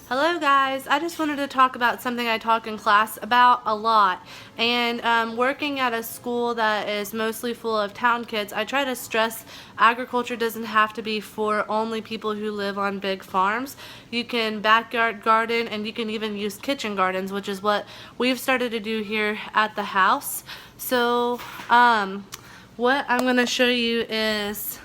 Hello guys, I just wanted to talk about something I talk in class about a lot. And working at a school that is mostly full of town kids, I try to stress agriculture doesn't have to be for only people who live on big farms. You can backyard garden, and you can even use kitchen gardens, which is what we've started to do here at the house. So what I'm going to show you is,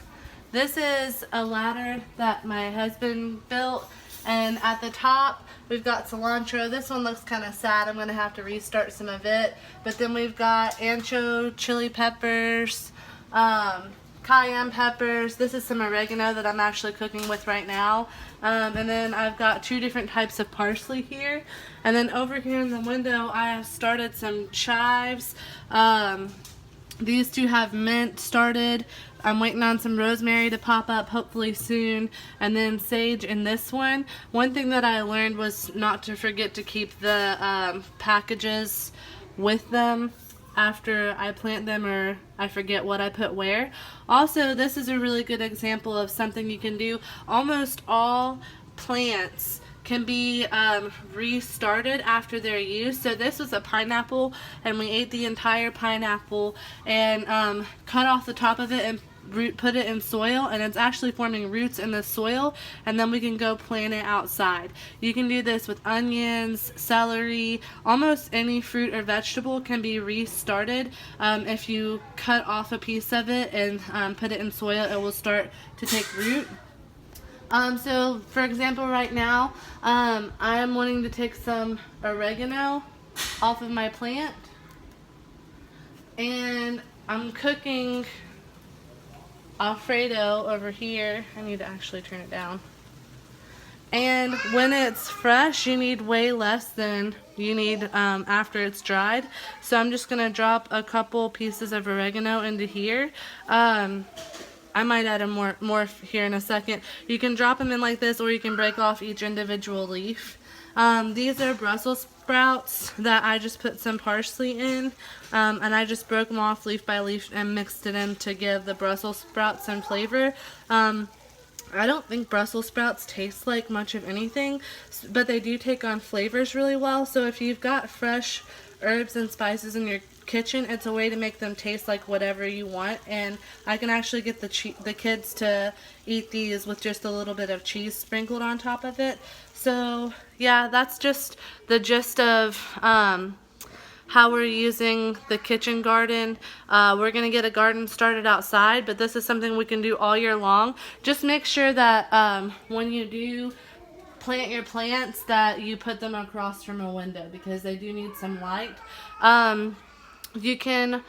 this is a ladder that my husband built. And at the top, we've got cilantro. This one looks kind of sad. I'm going to have to restart some of it. But then we've got ancho, chili peppers, cayenne peppers. This is some oregano that I'm actually cooking with right now. And then I've got 2 different types of parsley here. And then over here in the window, I have started some chives. These 2 have mint started. I'm waiting on some rosemary to pop up hopefully soon, and then sage in this one. One thing that I learned was not to forget to keep the packages with them after I plant them, or I forget what I put where. Also, this is a really good example of something you can do. Almost all plants can be restarted after they're used. So this was a pineapple, and we ate the entire pineapple and cut off the top of it and put it in soil, and it's actually forming roots in the soil, and then we can go plant it outside. You can do this with onions, celery, almost any fruit or vegetable can be restarted. If you cut off a piece of it and put it in soil, it will start to take root. So for example, right now I am wanting to take some oregano off of my plant, and I'm cooking Alfredo over here. I need to actually turn it down. And when it's fresh, you need way less than you need after it's dried. So I'm just gonna drop a couple pieces of oregano into here. I might add more here in a second. You can drop them in like this, or you can break off each individual leaf. These are Brussels sprouts that I just put some parsley in, and I just broke them off leaf by leaf and mixed it in to give the Brussels sprouts some flavor. I don't think Brussels sprouts taste like much of anything, but they do take on flavors really well. So if you've got fresh herbs and spices in your kitchen, it's a way to make them taste like whatever you want. And I can actually get the kids to eat these with just a little bit of cheese sprinkled on top of it. So yeah, that's just the gist of how we're using the kitchen garden. We're gonna get a garden started outside, but this is something we can do all year long. Just make sure that when you do plant your plants that you put them across from a window, because they do need some light. You can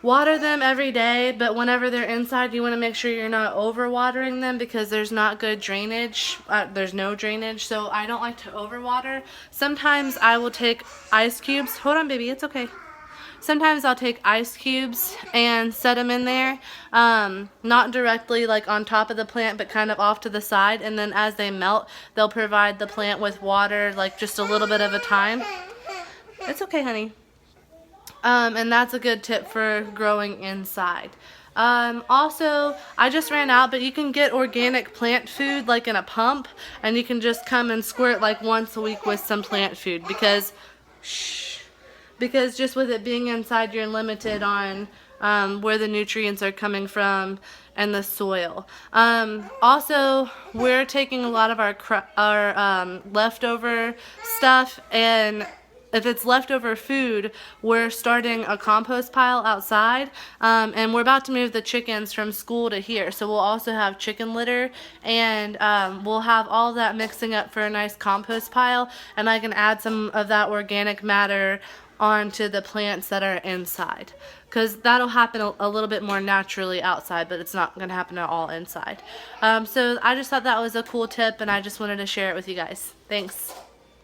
water them every day, but whenever they're inside, you want to make sure you're not over watering them, because there's not good drainage. There's no drainage, so I don't like to over water. Sometimes I will take ice cubes. Hold on, baby, it's okay. Sometimes I'll take ice cubes and set them in there, not directly like on top of the plant, but kind of off to the side, and then as they melt, they'll provide the plant with water, like just a little bit of a time. It's okay, honey. And that's a good tip for growing inside. Also, I just ran out, but you can get organic plant food like in a pump, and you can just come and squirt like once a week with some plant food, because just with it being inside, you're limited on where the nutrients are coming from and the soil. Also, we're taking a lot of our leftover stuff, and if it's leftover food, we're starting a compost pile outside, and we're about to move the chickens from school to here, so we'll also have chicken litter, and we'll have all that mixing up for a nice compost pile, and I can add some of that organic matter onto the plants that are inside, because that'll happen a little bit more naturally outside, but it's not going to happen at all inside. So I just thought that was a cool tip, and I just wanted to share it with you guys. Thanks.